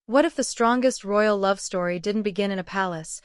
What if the strongest royal love story didn't begin in a palace,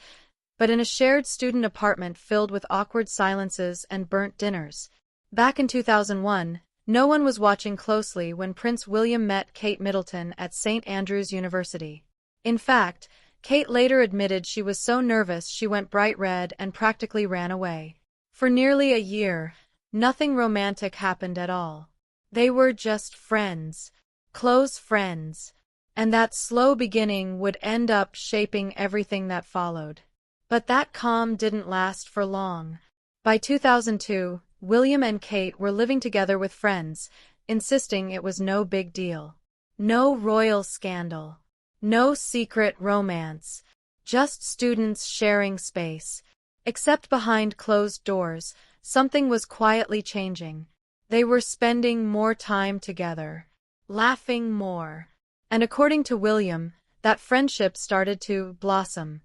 but in a shared student apartment filled with awkward silences and burnt dinners? Back in 2001, no one was watching closely when Prince William met Kate Middleton at St. Andrews University. In fact, Kate later admitted she was so nervous she went bright red and practically ran away. For nearly a year, nothing romantic happened at all. They were just friends, close friends, and that slow beginning would end up shaping everything that followed. But that calm didn't last for long. By 2002, William and Kate were living together with friends, insisting it was no big deal. No royal scandal. No secret romance. Just students sharing space. Except behind closed doors, something was quietly changing. They were spending more time together. Laughing more. And according to William, that friendship started to blossom.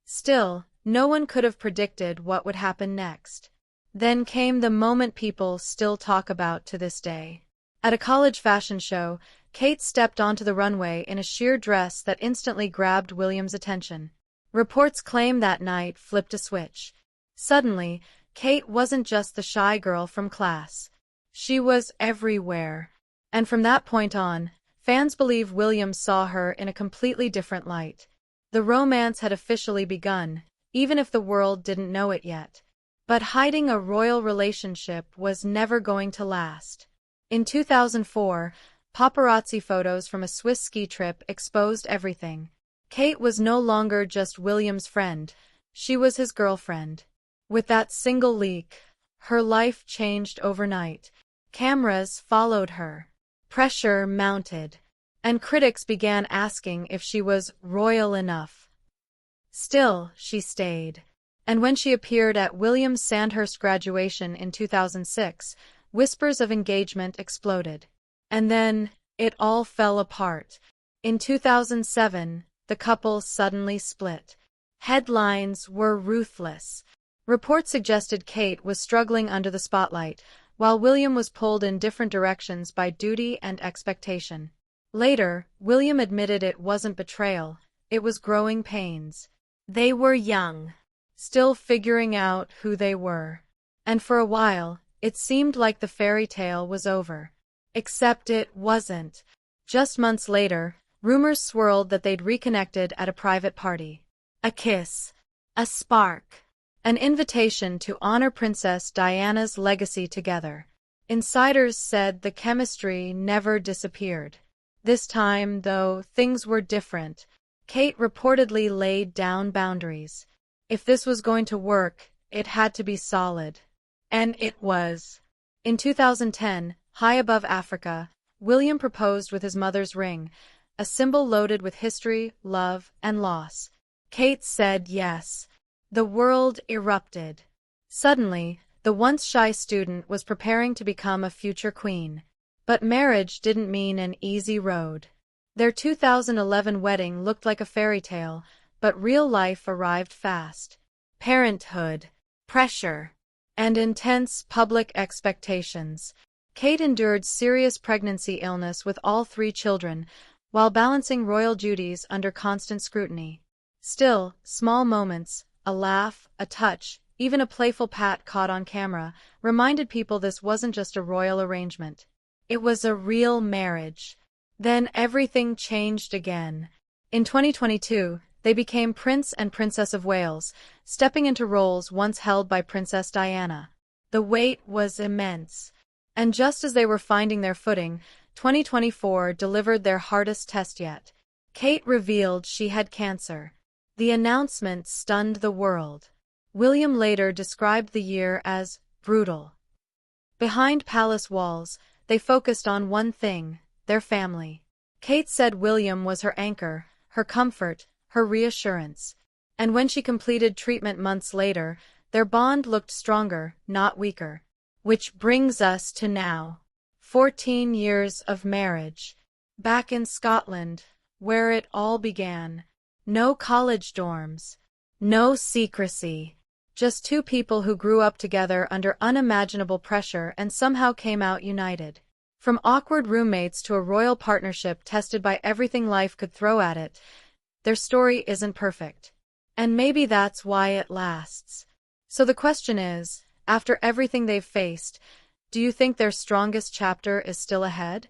Still, no one could have predicted what would happen next. Then came the moment people still talk about to this day. At a college fashion show, Kate stepped onto the runway in a sheer dress that instantly grabbed William's attention. Reports claim that night flipped a switch. Suddenly, Kate wasn't just the shy girl from class. She was everywhere. And from that point on, fans believe William saw her in a completely different light. The romance had officially begun, even if the world didn't know it yet. But hiding a royal relationship was never going to last. In 2004, paparazzi photos from a Swiss ski trip exposed everything. Kate was no longer just William's friend, she was his girlfriend. With that single leak, her life changed overnight. Cameras followed her. Pressure mounted. And critics began asking if she was royal enough. Still, she stayed. And when she appeared at William Sandhurst's graduation in 2006, whispers of engagement exploded. And then, it all fell apart. In 2007, the couple suddenly split. Headlines were ruthless. Reports suggested Kate was struggling under the spotlight, while William was pulled in different directions by duty and expectation. Later, William admitted it wasn't betrayal, it was growing pains. They were young, still figuring out who they were. And for a while, it seemed like the fairy tale was over. Except it wasn't. Just months later, rumors swirled that they'd reconnected at a private party. A kiss. A spark. An invitation to honor Princess Diana's legacy together. Insiders said the chemistry never disappeared. This time, though, things were different. Kate reportedly laid down boundaries. If this was going to work, it had to be solid. And it was. In 2010, high above Africa, William proposed with his mother's ring, a symbol loaded with history, love, and loss. Kate said yes. The world erupted. Suddenly, the once shy student was preparing to become a future queen. But marriage didn't mean an easy road. Their 2011 wedding looked like a fairy tale, but real life arrived fast. Parenthood, pressure, and intense public expectations. Kate endured serious pregnancy illness with all 3 children, while balancing royal duties under constant scrutiny. Still, small moments, a laugh, a touch, even a playful pat caught on camera, reminded people this wasn't just a royal arrangement. It was a real marriage. Then everything changed again. In 2022, they became Prince and Princess of Wales, stepping into roles once held by Princess Diana. The weight was immense. And just as they were finding their footing, 2024 delivered their hardest test yet. Kate revealed she had cancer. The announcement stunned the world. William later described the year as brutal. Behind palace walls, they focused on one thing, their family. Kate said William was her anchor, her comfort, her reassurance. And when she completed treatment months later, their bond looked stronger, not weaker. Which brings us to now. 14 years of marriage. Back in Scotland, where it all began. No college dorms. No secrecy. Just 2 people who grew up together under unimaginable pressure and somehow came out united. From awkward roommates to a royal partnership tested by everything life could throw at it, their story isn't perfect. And maybe that's why it lasts. So the question is, after everything they've faced, do you think their strongest chapter is still ahead?